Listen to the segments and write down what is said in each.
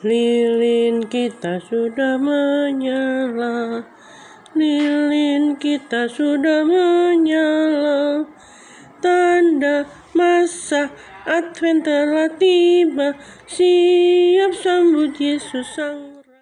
Lilin kita sudah menyala, lilin kita sudah menyala. Tanda masa Advent telah tiba, siap sambut Yesus Sang Raja.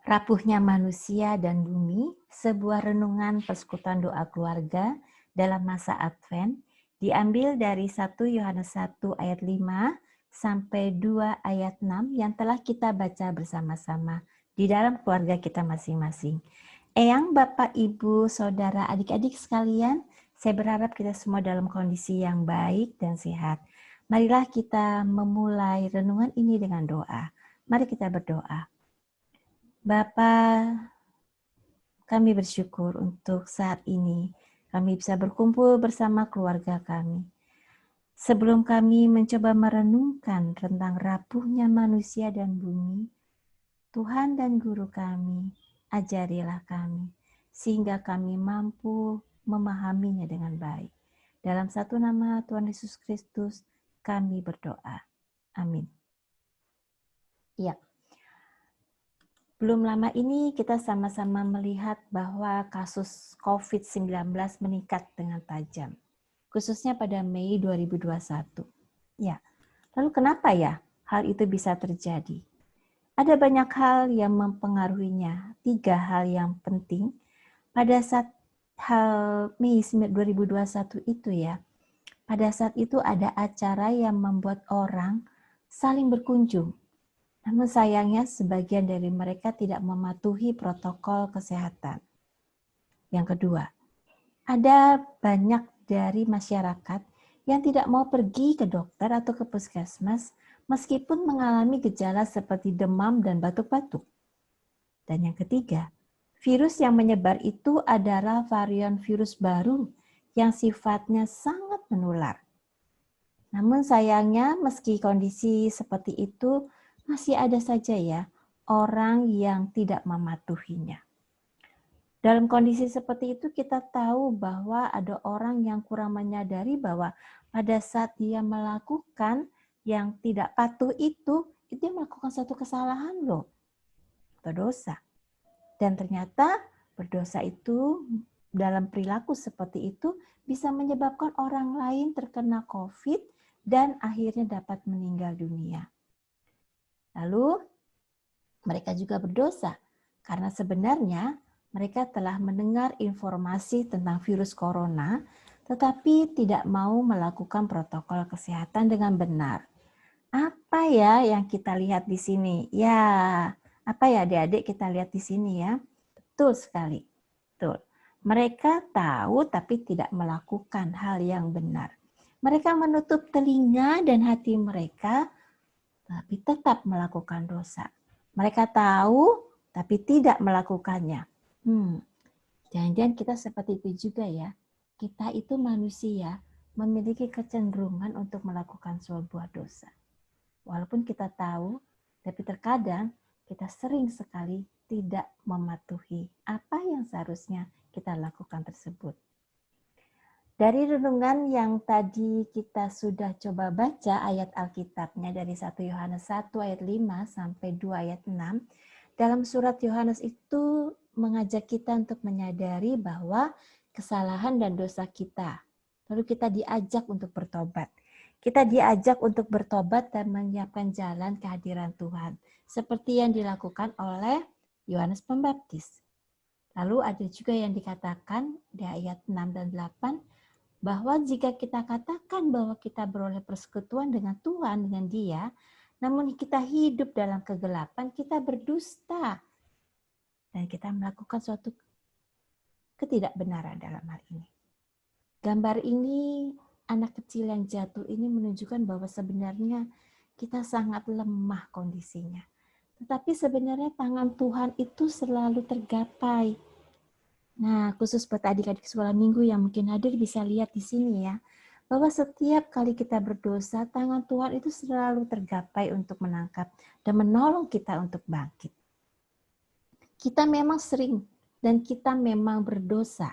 Rapuhnya Manusia dan Bumi, sebuah renungan persekutuan doa keluarga dalam masa Advent, diambil dari 1 Yohanes 1 ayat 5 sampai 2 ayat 6 yang telah kita baca bersama-sama di dalam keluarga kita masing-masing. Eyang, Bapak, Ibu, Saudara, adik-adik sekalian, saya berharap kita semua dalam kondisi yang baik dan sehat. Marilah kita memulai renungan ini dengan doa. Mari kita berdoa. Bapa, kami bersyukur untuk saat ini kami bisa berkumpul bersama keluarga kami. Sebelum kami mencoba merenungkan tentang rapuhnya manusia dan bumi, Tuhan dan Guru kami, ajarilah kami, sehingga kami mampu memahaminya dengan baik. Dalam satu nama Tuhan Yesus Kristus, kami berdoa. Amin. Ya. Belum lama ini kita sama-sama melihat bahwa kasus COVID-19 meningkat dengan tajam, khususnya pada Mei 2021. Ya, lalu kenapa ya hal itu bisa terjadi? Ada banyak hal yang mempengaruhinya, 3 hal yang penting pada saat hal Mei 2021 itu ya. Pada saat itu ada acara yang membuat orang saling berkunjung. Namun sayangnya sebagian dari mereka tidak mematuhi protokol kesehatan. Yang kedua, ada banyak dari masyarakat yang tidak mau pergi ke dokter atau ke puskesmas meskipun mengalami gejala seperti demam dan batuk-batuk. Dan yang ketiga, virus yang menyebar itu adalah varian virus baru yang sifatnya sangat menular. Namun sayangnya meski kondisi seperti itu, masih ada saja ya orang yang tidak mematuhinya. Dalam kondisi seperti itu kita tahu bahwa ada orang yang kurang menyadari bahwa pada saat dia melakukan yang tidak patuh itu dia melakukan satu kesalahan loh, atau dosa. Dan ternyata berdosa itu dalam perilaku seperti itu bisa menyebabkan orang lain terkena COVID dan akhirnya dapat meninggal dunia. Lalu mereka juga berdosa karena sebenarnya mereka telah mendengar informasi tentang virus corona tetapi tidak mau melakukan protokol kesehatan dengan benar. Apa ya yang kita lihat di sini? Ya, apa ya adik-adik kita lihat di sini ya? Betul sekali. Betul. Mereka tahu tapi tidak melakukan hal yang benar. Mereka menutup telinga dan hati mereka tapi tetap melakukan dosa. Mereka tahu, tapi tidak melakukannya. Jangan-jangan kita seperti itu juga ya. Kita itu manusia, memiliki kecenderungan untuk melakukan sebuah dosa. Walaupun kita tahu, tapi terkadang kita sering sekali tidak mematuhi apa yang seharusnya kita lakukan tersebut. Dari renungan yang tadi kita sudah coba baca ayat Alkitabnya dari 1 Yohanes 1 ayat 5 sampai 2 ayat 6, dalam surat Yohanes itu mengajak kita untuk menyadari bahwa kesalahan dan dosa kita. Lalu kita diajak untuk bertobat. Kita diajak untuk bertobat dan menyiapkan jalan kehadiran Tuhan. Seperti yang dilakukan oleh Yohanes Pembaptis. Lalu ada juga yang dikatakan di ayat 6 dan 8, bahwa jika kita katakan bahwa kita beroleh persekutuan dengan Tuhan, dengan Dia, namun kita hidup dalam kegelapan, kita berdusta. Dan kita melakukan suatu ketidakbenaran dalam hal ini. Gambar ini, anak kecil yang jatuh ini menunjukkan bahwa sebenarnya kita sangat lemah kondisinya. Tetapi sebenarnya tangan Tuhan itu selalu tergapai. Nah, khusus buat adik-adik sekolah minggu yang mungkin hadir bisa lihat di sini ya, bahwa setiap kali kita berdosa, tangan Tuhan itu selalu tergapai untuk menangkap dan menolong kita untuk bangkit. Kita memang sering dan kita memang berdosa.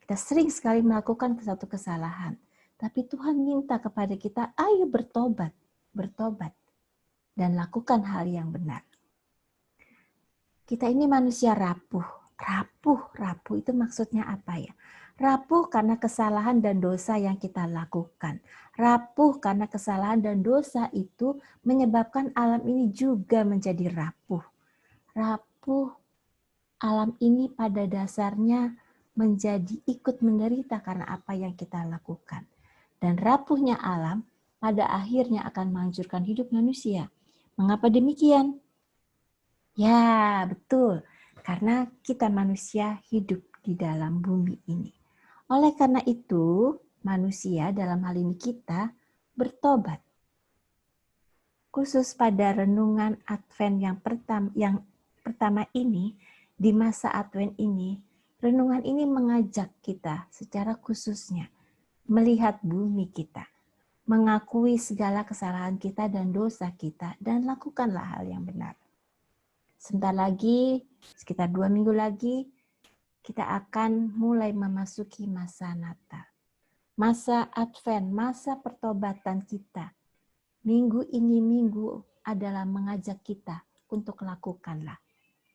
Kita sering sekali melakukan satu kesalahan. Tapi Tuhan minta kepada kita, ayo bertobat, bertobat, dan lakukan hal yang benar. Kita ini manusia rapuh. Rapuh itu maksudnya apa ya? Rapuh karena kesalahan dan dosa yang kita lakukan. Rapuh karena kesalahan dan dosa itu menyebabkan alam ini juga menjadi rapuh. Rapuh alam ini pada dasarnya menjadi ikut menderita karena apa yang kita lakukan. Dan rapuhnya alam pada akhirnya akan menghancurkan hidup manusia. Mengapa demikian? Ya, betul. Karena kita manusia hidup di dalam bumi ini. Oleh karena itu, manusia dalam hal ini kita bertobat. Khusus pada renungan Advent yang pertama ini, di masa Advent ini, renungan ini mengajak kita secara khususnya melihat bumi kita, mengakui segala kesalahan kita dan dosa kita, dan lakukanlah hal yang benar. Sebentar lagi, sekitar 2 minggu lagi, kita akan mulai memasuki masa Natal. Masa Advent, masa pertobatan kita. Minggu ini minggu adalah mengajak kita untuk lakukanlah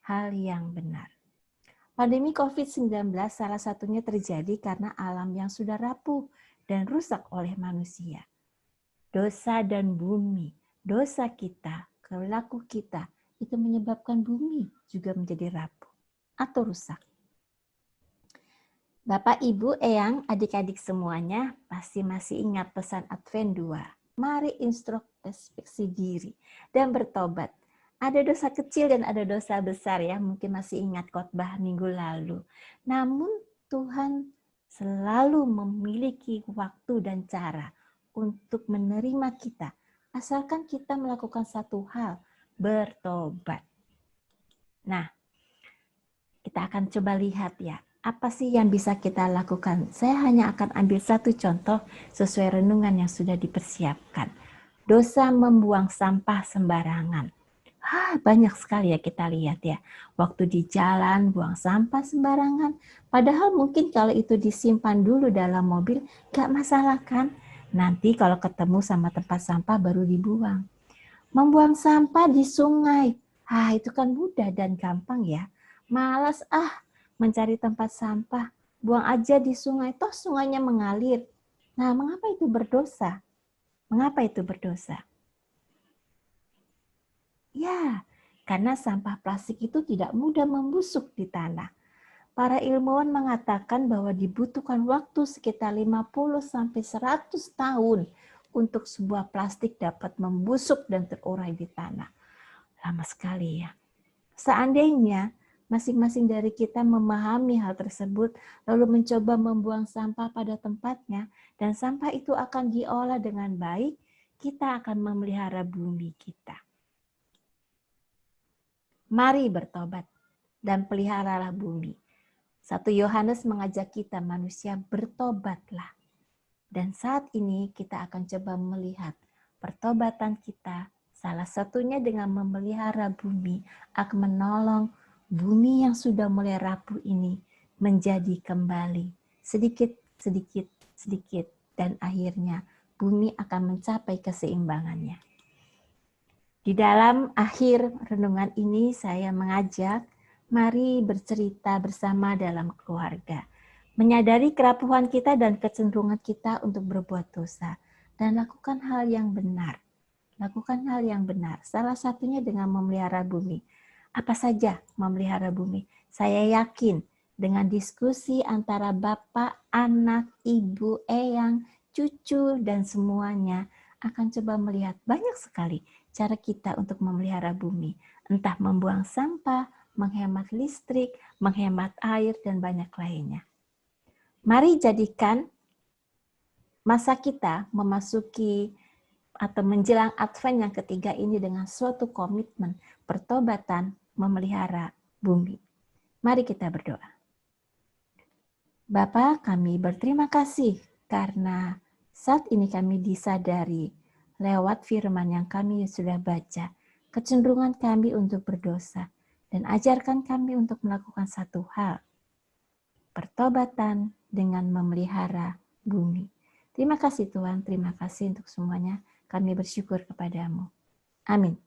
hal yang benar. Pandemi COVID-19 salah satunya terjadi karena alam yang sudah rapuh dan rusak oleh manusia. Dosa dan bumi, dosa kita, perilaku kita, itu menyebabkan bumi juga menjadi rapuh atau rusak. Bapak, Ibu, Eyang, adik-adik semuanya pasti masih ingat pesan Advent 2. Mari introspeksi diri dan bertobat. Ada dosa kecil dan ada dosa besar ya, mungkin masih ingat khotbah minggu lalu. Namun Tuhan selalu memiliki waktu dan cara untuk menerima kita, asalkan kita melakukan satu hal, bertobat. Nah, kita akan coba lihat ya, apa sih yang bisa kita lakukan? Saya hanya akan ambil satu contoh sesuai renungan yang sudah dipersiapkan. Dosa membuang sampah sembarangan. Banyak sekali ya kita lihat ya. Waktu di jalan buang sampah sembarangan. Padahal mungkin kalau itu disimpan dulu dalam mobil, gak masalah kan? Nanti kalau ketemu sama tempat sampah baru dibuang. Membuang sampah di sungai. Itu kan mudah dan gampang ya. Malas mencari tempat sampah. Buang aja di sungai, toh sungainya mengalir. Nah, mengapa itu berdosa? Mengapa itu berdosa? Ya, karena sampah plastik itu tidak mudah membusuk di tanah. Para ilmuwan mengatakan bahwa dibutuhkan waktu sekitar 50-100 tahun untuk sebuah plastik dapat membusuk dan terurai di tanah. Lama sekali ya. Seandainya masing-masing dari kita memahami hal tersebut, lalu mencoba membuang sampah pada tempatnya, dan sampah itu akan diolah dengan baik, kita akan memelihara bumi kita. Mari bertobat dan peliharalah bumi. 1 Yohanes mengajak kita manusia bertobatlah. Dan saat ini kita akan coba melihat pertobatan kita, salah satunya dengan memelihara bumi, akan menolong bumi yang sudah mulai rapuh ini menjadi kembali sedikit, dan akhirnya bumi akan mencapai keseimbangannya. Di dalam akhir renungan ini saya mengajak, mari bercerita bersama dalam keluarga. Menyadari kerapuhan kita dan kecenderungan kita untuk berbuat dosa. Dan lakukan hal yang benar. Lakukan hal yang benar. Salah satunya dengan memelihara bumi. Apa saja memelihara bumi? Saya yakin dengan diskusi antara bapak, anak, ibu, eyang, cucu, dan semuanya akan coba melihat banyak sekali cara kita untuk memelihara bumi. Entah membuang sampah, menghemat listrik, menghemat air, dan banyak lainnya. Mari jadikan masa kita memasuki atau menjelang Advent yang ketiga ini dengan suatu komitmen pertobatan memelihara bumi. Mari kita berdoa. Bapa, kami berterima kasih karena saat ini kami disadari lewat firman yang kami sudah baca, kecenderungan kami untuk berdosa, dan ajarkan kami untuk melakukan satu hal, pertobatan dengan memelihara bumi. Terima kasih Tuhan, terima kasih untuk semuanya. Kami bersyukur kepadamu. Amin.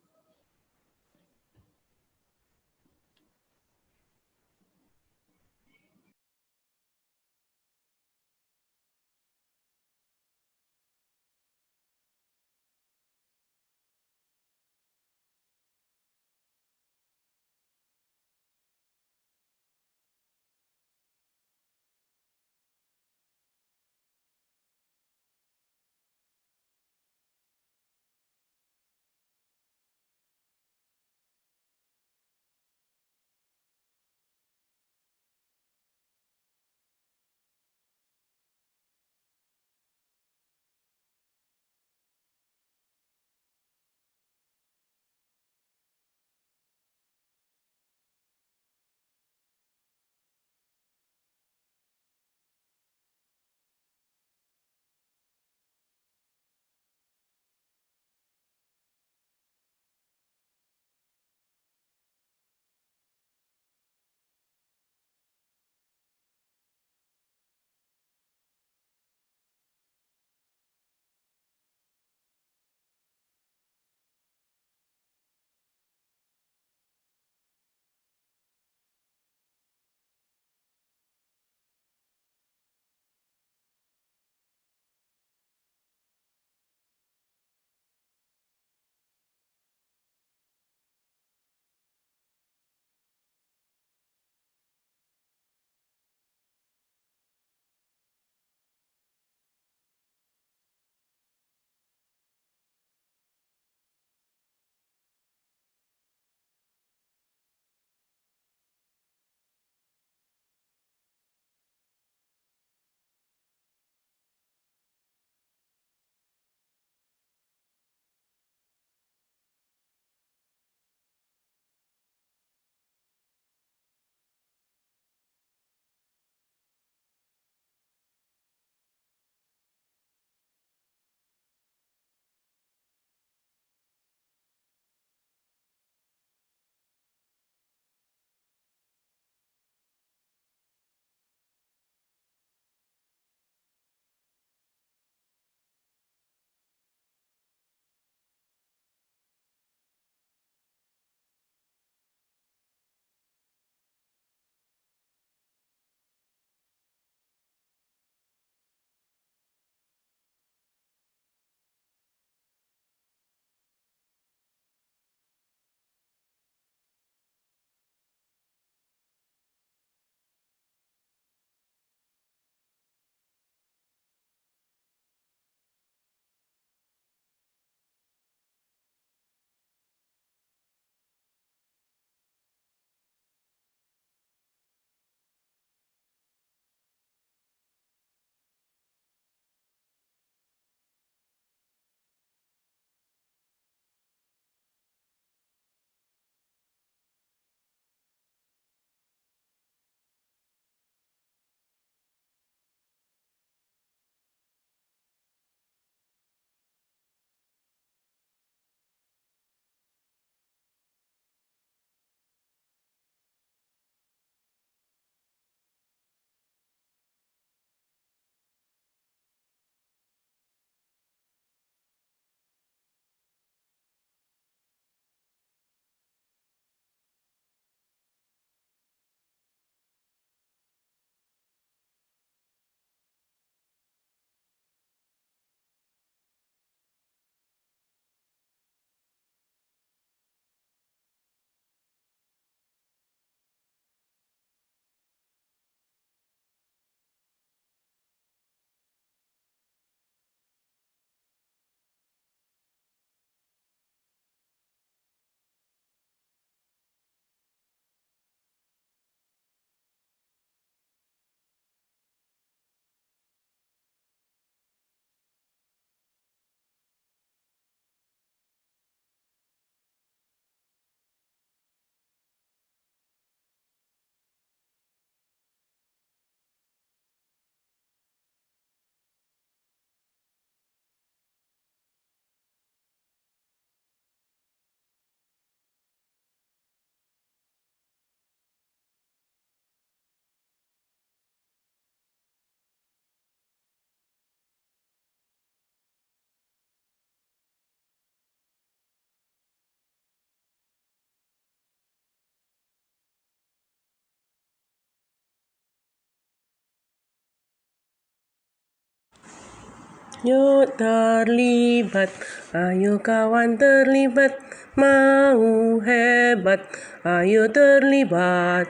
Yuk terlibat, ayo kawan terlibat, mau hebat, ayo terlibat.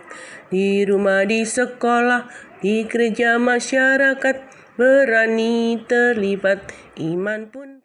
Di rumah, di sekolah, di gereja masyarakat, berani terlibat, iman pun